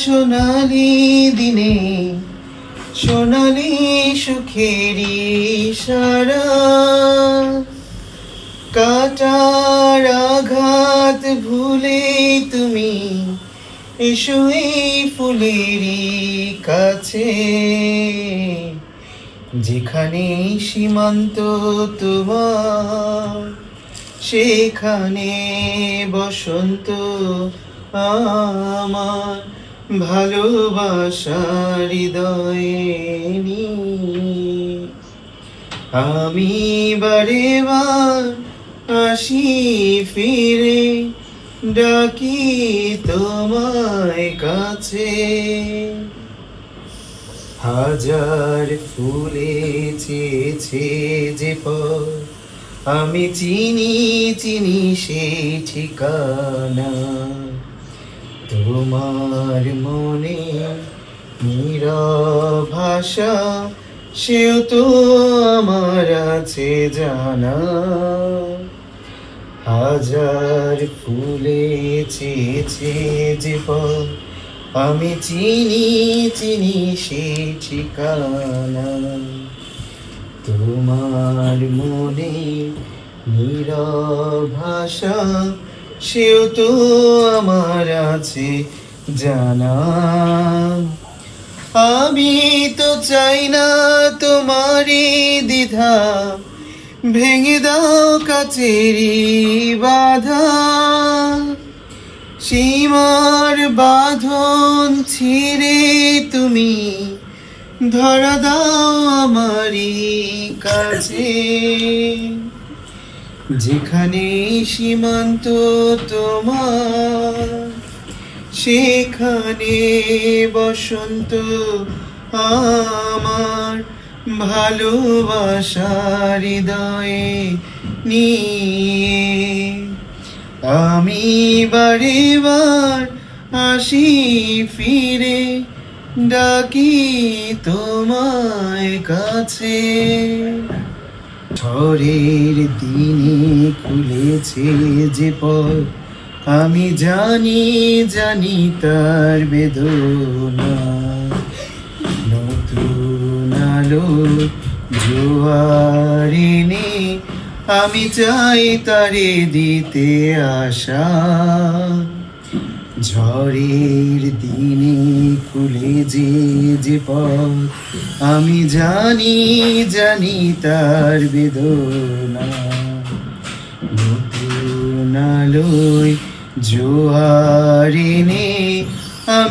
সোনালি দিনে সোনালি সুখেরি সারা কাটার আঘাত ভুলে তুমি এসো এই ফুলেরই কাছে, যেখানে সীমান্ত তোমার সেখানে বসন্ত আমার ভালোবাসার হৃদয়ে নিয়ে। আমি বারে বার আসি ফিরে ডাকি তোমায় কাছে, হাজার ফুলে চেয়েছে যে পথ আমি চিনি চিনি সেই ঠিকানা। তোমার মনে নীরব ভাষা সেও তো আমার আছে জানা, হাজার ফুলে চেয়েছে যে পথ আমি চিনি চিনি সেই ঠিকানা। তোমার মনে নীরব ভাষা সেও তো আমার আছে জানা। আমি তো চাই না তোমারই দ্বিধা ভেঙে দাও কাচেরি বাধা, সীমার বাঁধন ছিঁড়ে তুমি ধরা দাও আমারই কাছে, যেখানে সীমান্ত তোমার সেখানে বসন্ত আমার ভালোবাসার হৃদয়ে নিয়ে। আমি বারে বার আসি ফিরে ডাকি তোমায় কাছে, ঝড়ের দিনে খুলেছে যে পথ আমি জানি জানি তার বেদনা। নতুন আলো জোয়ার এনে আমি চাই তারে দিতে আশা, ঝড়ের দিনে খুলে যে পথ আমি জানি জানি তার বেদনা। নতুন আলোয় জোয়ার এনে আমি